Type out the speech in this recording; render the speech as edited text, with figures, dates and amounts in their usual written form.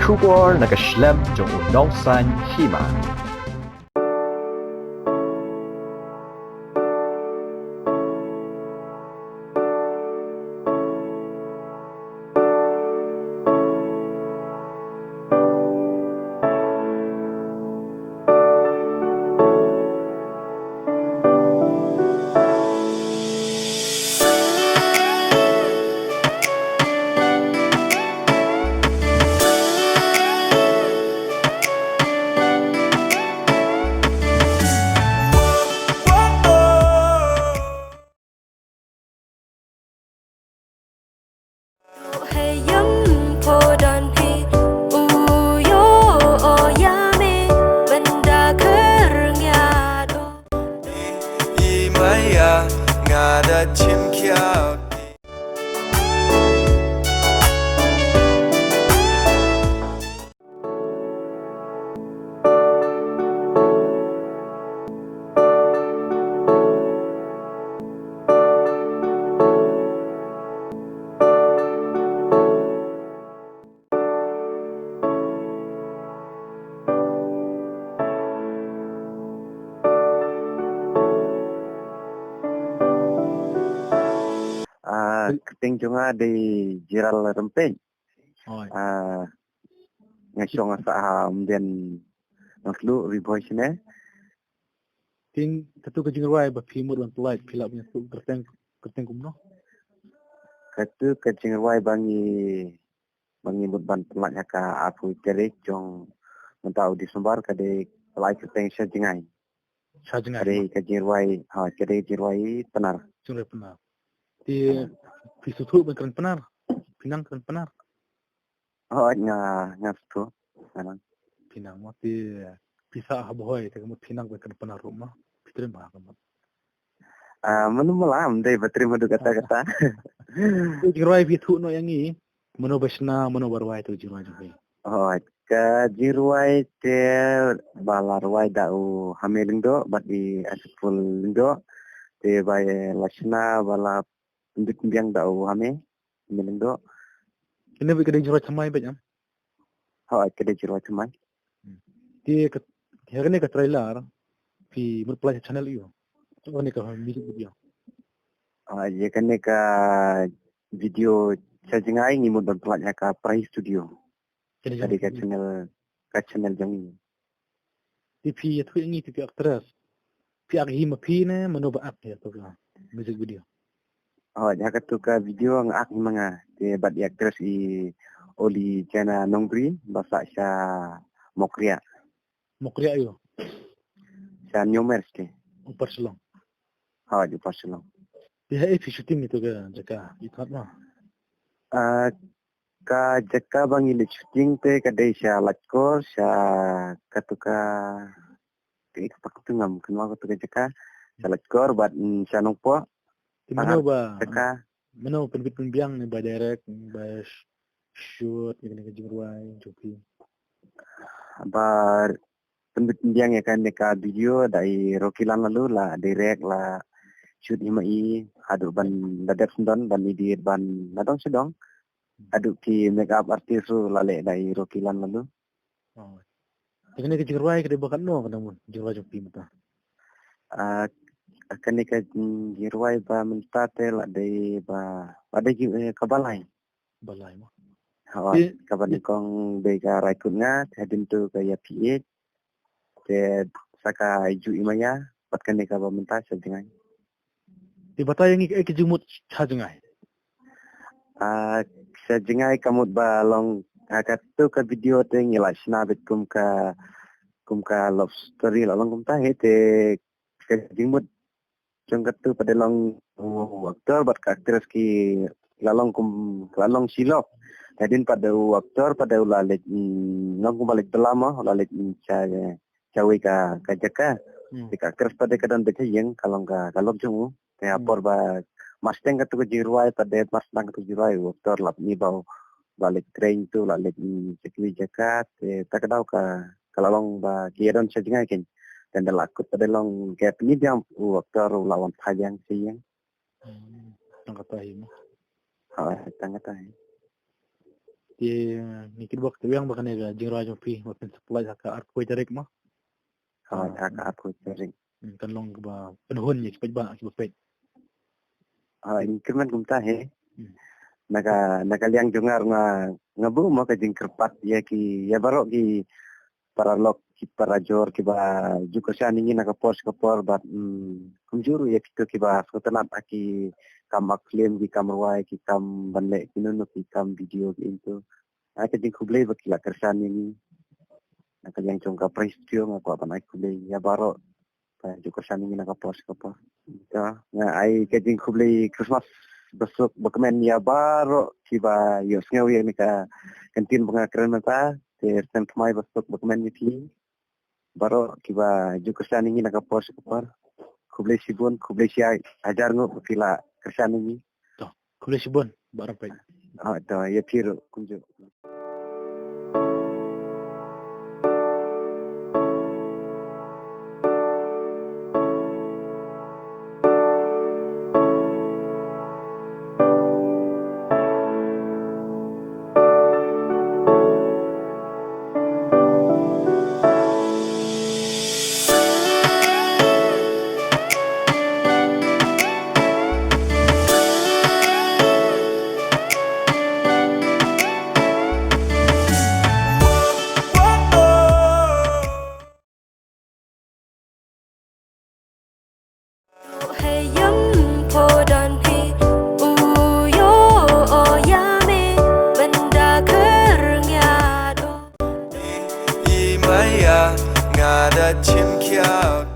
出国那个 Schlemm 中午农山戏嘛。Ngada chim kiao keting junga di jiral rempeng. Oi. Ngasong sa den naslu revoice ne. Ting tentu kejing ruai berpimur dan pelai pilap punya tu kerteng kumno. Katu kecing wai bangi mudban pelatnya ka aku kerik jong mentau di sumbar kade pelai keteng sajingai. Sajingai. Kade kecing wai kade kecing wai penar. Jure penar. Di pisutu bukan penar. Pinang kan penar. Ngastu. Pinang mati pisah bohoi tapi pinang bukan penar rumah. Pitrin bah kamu. Menumalam deh berterima kata-kata. Kejing ruai pitu no yang ini. Mano besna mano barwai tu kejing ruai juga. Ka jirwai te balarwai dau hamelindo bat di asful lindo te bay lasna bala ndikmbiang dau hamelindo. Ini kejing ruai samai banyak. Kede jirwai cumai. Di hari ni ke trailer di berpelai channel iyo. Oh ni ke music video. Ye kene ka video sajingai ni mudon pelatnya ka Prai Studio. Kade ka channel jangi. TV itu yang ini TV aktris. Pihak hima pine menoba ak ya tu music video. Jaka tu ka video ngak mga te bat ya actress i oli chana nongri basa sya mokria. Mokria iyo. Sya nyomers ke. Upar selong. Di Barcelona. Dia shooting itu ke jaka ikat mah. Ka jaka bang ile shooting te kadai sya latkor sya katuka ke pakutungam kenwa katuka jaka sya latkor bat sya nongpo. Di mana ba? Jaka Mana penbiang ni ba direct ba shoot ni kena jurwai joki. Bar penbiang ya kan ka video dari Rokilan lalu lah direct lah shoot imai aduk ban dadap sendon ban edit ban nadong sedong aduk ki makeup artist tu lale dari Rokilan lalu. Kena jurwai kena bakat no kena mun jurwai joki mata. Akan ka jirwai ba mentate la dai ba ada kabalai. Balai mah. Kaban kong dai ka raikut nga hadin tu ka ya PH te saka iju imaya patkan ka ba mentas dengan. Di bata yang ke jumut chajengai. Sa jengai kamut ba long tu ka video te ngila snabit kum ka love story la long kum ta hete ka jumut jongkat tu pada long aktor bat ka aktris ki lalong silok. Hadin pada aktor pada ulalit long kum balik belama ulalit cawe ka jaka. Di aktris pada kadang baca yang kalau jungu te apor ba masteng ka tu jirwai pada mastang tu jirwai aktor lap ni bau balik train tu lalit sekli jaka te takadau ka kalalong ba kieron sajingai ken. Dan dalakut pada long gap ni dia waktu lawan pajang siang. Tangkat tahi mo. Tangkat tahi. ni kid waktu yang bahkan ya jing raja pi makin supply ka art ko tarik mo Haka aku sering. kan long ba penhun ni cepat ba cepat Increment kumta he. Hmm. Nakaliang jungar nga bu mo ka jing kerpat ya ki ya baro ki para lok ki para jor ki ba juga sani ni nakapos kapor bat kumjuru ya kito ki ba sotanat aki kam aklem ki kam ruai ki kam banle kinono ki kam video ki into aka jing kublei ba kila kersani ni nakaliang jongka prestio nga ko banai kublei ya baro pa juga sani ni nakapos kapor ya nga ai ka jing kublei Christmas besok berkemen ya baro kiba yos ngawi ni ka kantin bunga keren mata ten kemai besok berkemen ni baro kiba jukusan ini nak pos kapar kublai sibun kublai sia ajar ngo pila kersan ini to kuble sibon barang pai to ya piro kunjo Hey yum po dan hi uyo oyame benda kernya do Imaya ngada chim kiao